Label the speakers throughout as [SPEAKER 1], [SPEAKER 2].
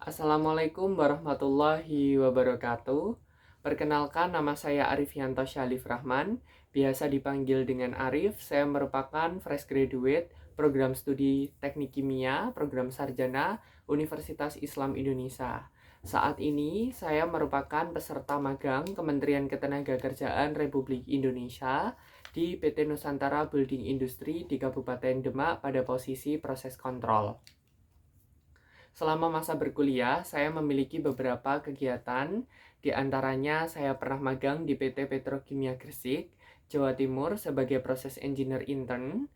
[SPEAKER 1] Assalamualaikum warahmatullahi wabarakatuh. Perkenalkan, nama saya Arifianto Syalif Rahman, biasa dipanggil dengan Arif. Saya merupakan fresh graduate program studi Teknik Kimia, program sarjana Universitas Islam Indonesia. Saat ini saya merupakan peserta magang Kementerian Ketenagakerjaan Republik Indonesia di PT Nusantara Building Industry di Kabupaten Demak pada posisi proses kontrol. Selama masa berkuliah, saya memiliki beberapa kegiatan. Di antaranya, saya pernah magang di PT Petrokimia Gresik, Jawa Timur sebagai proses engineer intern.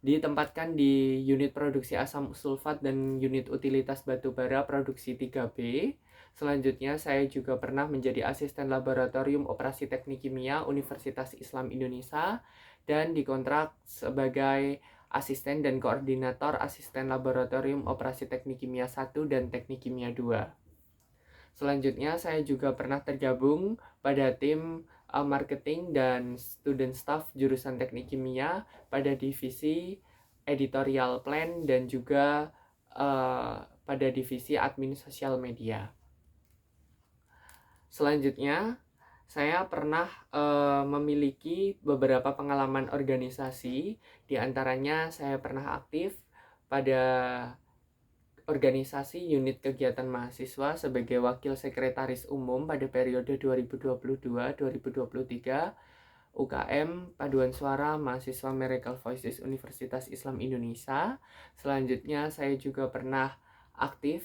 [SPEAKER 1] Ditempatkan di unit produksi asam sulfat dan unit utilitas batubara produksi 3B. Selanjutnya, saya juga pernah menjadi asisten laboratorium operasi teknik kimia Universitas Islam Indonesia dan dikontrak sebagai asisten dan koordinator asisten laboratorium operasi teknik kimia 1 dan teknik kimia 2. Selanjutnya, saya juga pernah tergabung pada tim marketing dan student staff jurusan teknik kimia pada divisi editorial plan dan juga pada divisi admin sosial media. Selanjutnya, saya pernah memiliki beberapa pengalaman organisasi. Di antaranya, saya pernah aktif pada organisasi unit kegiatan mahasiswa sebagai wakil sekretaris umum pada periode 2022-2023 UKM Paduan Suara Mahasiswa Miracle Voices Universitas Islam Indonesia. Selanjutnya, saya juga pernah aktif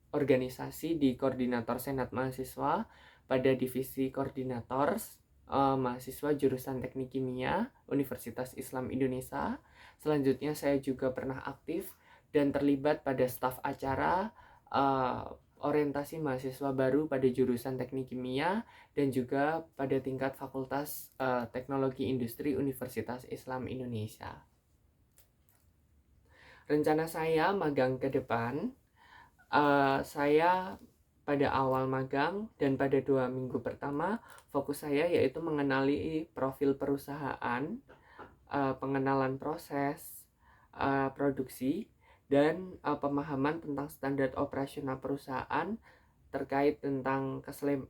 [SPEAKER 1] organisasi di koordinator senat mahasiswa pada divisi koordinator mahasiswa jurusan teknik kimia Universitas Islam Indonesia. Selanjutnya, saya juga pernah aktif dan terlibat pada staf acara orientasi mahasiswa baru pada jurusan teknik kimia dan juga pada tingkat fakultas teknologi industri Universitas Islam Indonesia. Rencana saya magang ke depan, saya pada awal magang dan pada 2 minggu pertama, fokus saya yaitu mengenali profil perusahaan, pengenalan proses produksi, dan pemahaman tentang standar operasional perusahaan terkait tentang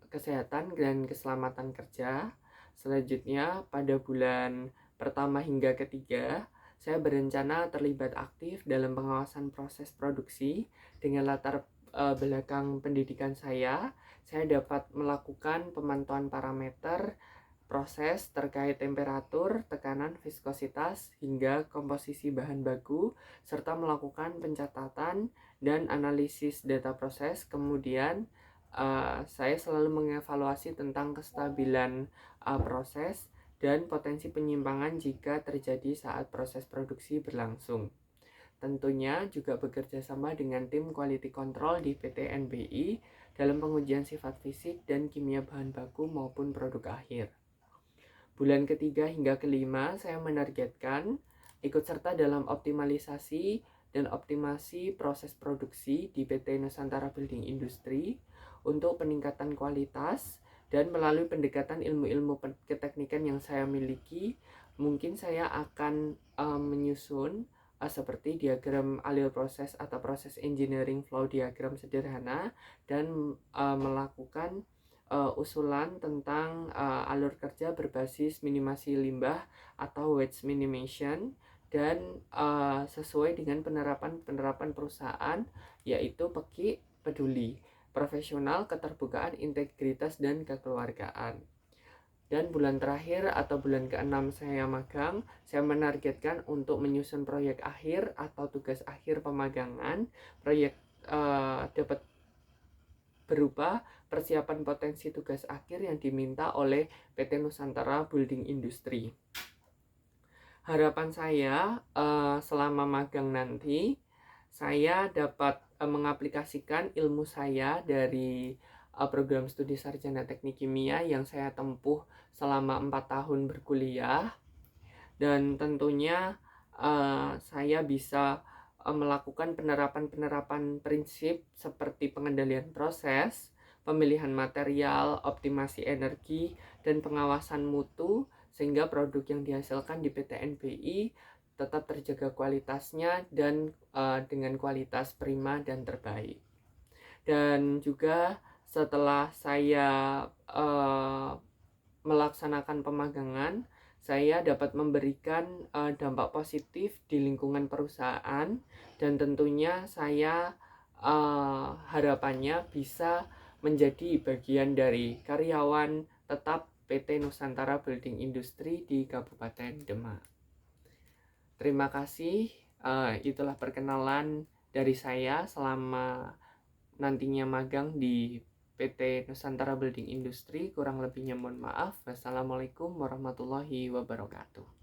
[SPEAKER 1] kesehatan dan keselamatan kerja. Selanjutnya, pada bulan pertama hingga ketiga, saya berencana terlibat aktif dalam pengawasan proses produksi. Dengan latar belakang pendidikan saya dapat melakukan pemantauan parameter proses terkait temperatur, tekanan, viskositas, hingga komposisi bahan baku, serta melakukan pencatatan dan analisis data proses. Kemudian, saya selalu mengevaluasi tentang kestabilan proses dan potensi penyimpangan jika terjadi saat proses produksi berlangsung. Tentunya juga bekerja sama dengan tim quality control di PT NBI dalam pengujian sifat fisik dan kimia bahan baku maupun produk akhir. Bulan ketiga hingga kelima, saya menargetkan ikut serta dalam optimalisasi dan optimasi proses produksi di PT Nusantara Building Industry untuk peningkatan kualitas, dan melalui pendekatan ilmu-ilmu keteknikan yang saya miliki, mungkin saya akan menyusun seperti diagram alur proses atau proses engineering flow diagram sederhana dan melakukan usulan tentang alur kerja berbasis minimasi limbah atau waste minimization dan sesuai dengan penerapan perusahaan, yaitu PEKI, peduli, profesional, keterbukaan, integritas, dan kekeluargaan. Dan bulan terakhir atau bulan ke-6 saya magang, saya menargetkan untuk menyusun proyek akhir atau tugas akhir pemagangan. Proyek dapat berupa persiapan potensi tugas akhir yang diminta oleh PT Nusantara Building Industry. Harapan saya selama magang nanti, saya dapat mengaplikasikan ilmu saya dari program studi sarjana teknik kimia yang saya tempuh selama 4 tahun berkuliah, dan tentunya saya bisa melakukan penerapan prinsip seperti pengendalian proses, pemilihan material, optimasi energi, dan pengawasan mutu, sehingga produk yang dihasilkan di PT NBI tetap terjaga kualitasnya dan dengan kualitas prima dan terbaik. Dan juga setelah saya melaksanakan pemagangan, saya dapat memberikan dampak positif di lingkungan perusahaan, dan tentunya saya harapannya bisa menjadi bagian dari karyawan tetap PT Nusantara Building Industri di Kabupaten Demak. Terima kasih, itulah perkenalan dari saya selama nantinya magang di PT Nusantara Building Industri. Kurang lebihnya mohon maaf. Wassalamualaikum warahmatullahi wabarakatuh.